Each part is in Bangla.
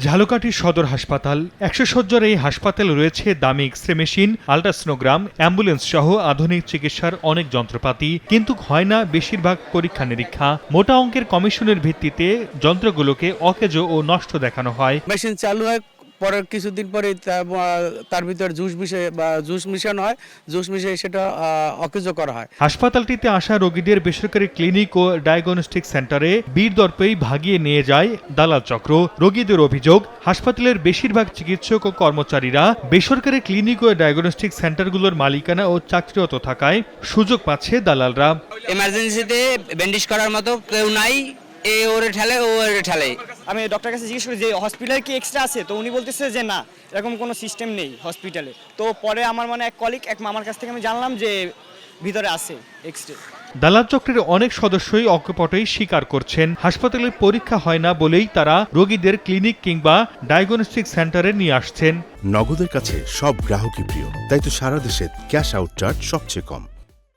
ঝালকাঠি সদর হাসপাতাল ১০০ শয্যার এই হাসপাতালে রয়েছে দামি এক্স-রে মেশিন, আল্ট্রাসোনোগ্রাম, অ্যাম্বুলেন্স সহ আধুনিক চিকিৎসার অনেক যন্ত্রপাতি, কিন্তু হয় না বেশিরভাগ পরীক্ষা নিরীক্ষা। মোটা অঙ্কের কমিশনের ভিত্তিতে যন্ত্রগুলোকে অকেজো ও নষ্ট দেখানো হয়। মেশিন চালু হয়, পরের কিছুদিন পরে তার ভিতর জুস মিশানো হয়, জুস মিশিয়ে সেটা অকেজো করা হয়। হাসপাতালটিতে আসা রোগীদের বেসরকারি ক্লিনিক ও ডায়াগনস্টিক সেন্টারে বীরদর্পেই ভাগিয়ে নিয়ে যায় দালাল চক্র। রোগীদের অভিযোগ, হাসপাতালের বেশিরভাগ চিকিৎসক ও কর্মচারীরা বেসরকারি ক্লিনিক ও ডায়াগনস্টিক সেন্টারগুলোর মালিকানা ও চাকরিরত থাকায় সুযোগ পাচ্ছে দালালরা। এমার্জেন্সিতে ব্যান্ডেজ করার মতো কেউ নাই, এ ওরে ঠেলে ও ওরে ঠেলে। আমি ডক্টর কাছে জিজ্ঞেস করি যে হসপিটালে কি এক্সট্রা আছে, তো উনি বলতেছে যে না, এরকম কোনো সিস্টেম নেই হসপিটালে। তো পরে আমার এক কলিগ, এক মামার কাছ থেকে আমি জানলাম যে ভিতরে আছে এক্সট্রা। দালাল চক্রের অনেক সদস্যই অকপটেই স্বীকার করছেন, হাসপাতালের পরীক্ষা হয় না বলেই তারা রোগীদের ক্লিনিক কিংবা ডায়াগনস্টিক সেন্টারে নিয়ে আসছেন। নগদের কাছে সব গ্রাহকই প্রিয়, তাই তো সারা দেশে ক্যাশ আউট চার্জ সবচেয়ে কম।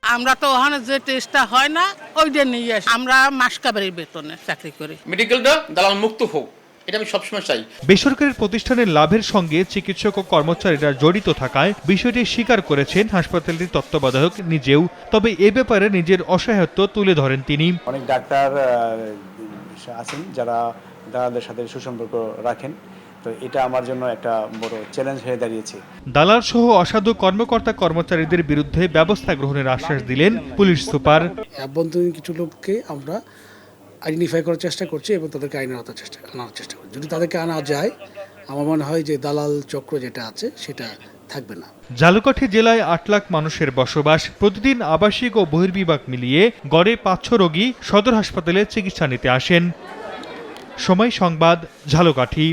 আমরা তো ওখানে যে টেস্টটা হয় না ওইটা নিয়ে আসি। আমরা মাসকাবারির বেতনে চাকরি করি। মেডিকেলটা দালাল মুক্ত হোক, এটা আমি সবসময় চাই। বেসরকারি প্রতিষ্ঠানের লাভের সঙ্গে চিকিৎসক ও কর্মচারীরা জড়িত থাকায় বিষয়টি স্বীকার করেছেন হাসপাতালটির তত্ত্বাবধায়ক নিজেও। তবে এ ব্যাপারে নিজের অসহায়ত্ব তুলে ধরেন তিনি। অনেক ডাক্তার আছেন যারা দালালদের সাথে সুসম্পর্ক রাখেন, তো এটা আমার জন্য একটা বড় চ্যালেঞ্জ হয়ে দাঁড়িয়েছে। দালাল সহ অসাধু কর্মকর্তা কর্মচারীদের বিরুদ্ধে ব্যবস্থা গ্রহণের আশ্বাস দিলেন পুলিশ সুপার। অভ্যন্তরীণ কিছু লোককে আমরা আইডেন্টিফাই করার চেষ্টা করছি এবং তাদেরকে আনার চেষ্টা করছি। যদি তাদেরকে আনা যায়, আমার মনে হয় যে দালাল চক্র যেটা আছে সেটা থাকবে না। ঝালকাঠি জেলায় ৮ লাখ মানুষের বসবাস। প্রতিদিন আবাসিক ও বহির্বিভাগ মিলিয়ে গড়ে ৫০০ রোগী সদর হাসপাতালে চিকিৎসা নিতে আসেন। সময় সংবাদ, ঝালকাঠি।